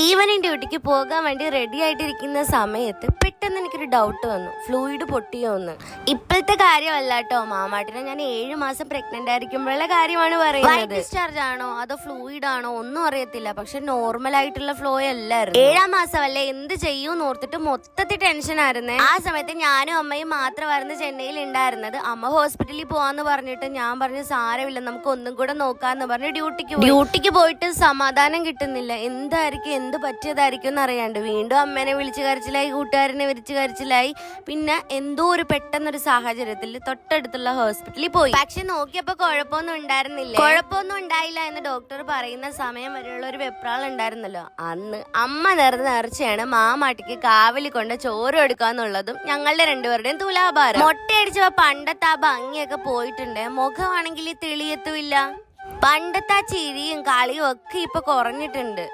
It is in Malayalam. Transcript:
ഈവനിങ് ഡ്യൂട്ടിക്ക് പോകാൻ വേണ്ടി റെഡി ആയിട്ടിരിക്കുന്ന സമയത്ത് പെട്ടെന്ന് എനിക്കൊരു ഡൗട്ട് വന്നു, ഫ്ലൂയിഡ് പൊട്ടിയോ എന്ന്. ഇപ്പോഴത്തെ കാര്യമല്ല കേട്ടോ, മാമാട്ടിനെ ഞാൻ 7 മാസം പ്രഗ്നന്റ് ആയിരിക്കുമ്പോഴുള്ള കാര്യമാണ് പറയുന്നത്. ഡിസ്ചാർജ് ആണോ അതോ ഫ്ലൂയിഡ് ആണോ ഒന്നും അറിയത്തില്ല, പക്ഷെ നോർമൽ ആയിട്ടുള്ള ഫ്ലോ അല്ലായിരുന്നു. 7ാം മാസമല്ലേ, എന്ത് ചെയ്യൂന്ന് ഓർത്തിട്ട് മൊത്തത്തിൽ ടെൻഷൻ ആയിരുന്നേ. ആ സമയത്ത് ഞാനും അമ്മയും മാത്രമായിരുന്നു ചെന്നൈയിൽ ഉണ്ടായിരുന്നത്. അമ്മ ഹോസ്പിറ്റലിൽ പോവാന്ന് പറഞ്ഞിട്ട് ഞാൻ പറഞ്ഞു സാരമില്ല, നമുക്ക് ഒന്നും കൂടെ നോക്കാന്ന് പറഞ്ഞ് ഡ്യൂട്ടിക്ക് പോയിട്ട് സമാധാനം കിട്ടുന്നില്ല. എന്തായിരിക്കും, എന്ത് പറ്റിയതായിരിക്കും എന്നറിയാണ്ട് വീണ്ടും അമ്മേനെ വിളിച്ച് കരച്ചിലായി, കൂട്ടുകാരനെ വിളിച്ച് കരച്ചിലായി. പിന്നെ എന്തോ ഒരു പെട്ടെന്നൊരു സാഹചര്യത്തിൽ തൊട്ടടുത്തുള്ള ഹോസ്പിറ്റലിൽ പോയി. പക്ഷെ നോക്കിയപ്പോ കുഴപ്പമൊന്നും ഉണ്ടായില്ല എന്ന് ഡോക്ടർ പറയുന്ന സമയം വരെയുള്ള ഒരു വെപ്രാൾ ഉണ്ടായിരുന്നല്ലോ. അന്ന് അമ്മ നേർച്ചയാണ് മാമാട്ടിക്ക് കാവലി കൊണ്ട് ചോറ് എടുക്കാന്നുള്ളതും ഞങ്ങളുടെ രണ്ടുപേരുടെയും തുലാഭാരം. മൊട്ടയടിച്ചപ്പോ പണ്ടത്തെ ആ ഭംഗിയൊക്കെ പോയിട്ടുണ്ട്, മുഖമാണെങ്കിൽ തെളിയത്തുമില്ല. പണ്ടത്തെ ആ ചിരിയും കളിയും ഒക്കെ ഇപ്പൊ കുറഞ്ഞിട്ടുണ്ട്.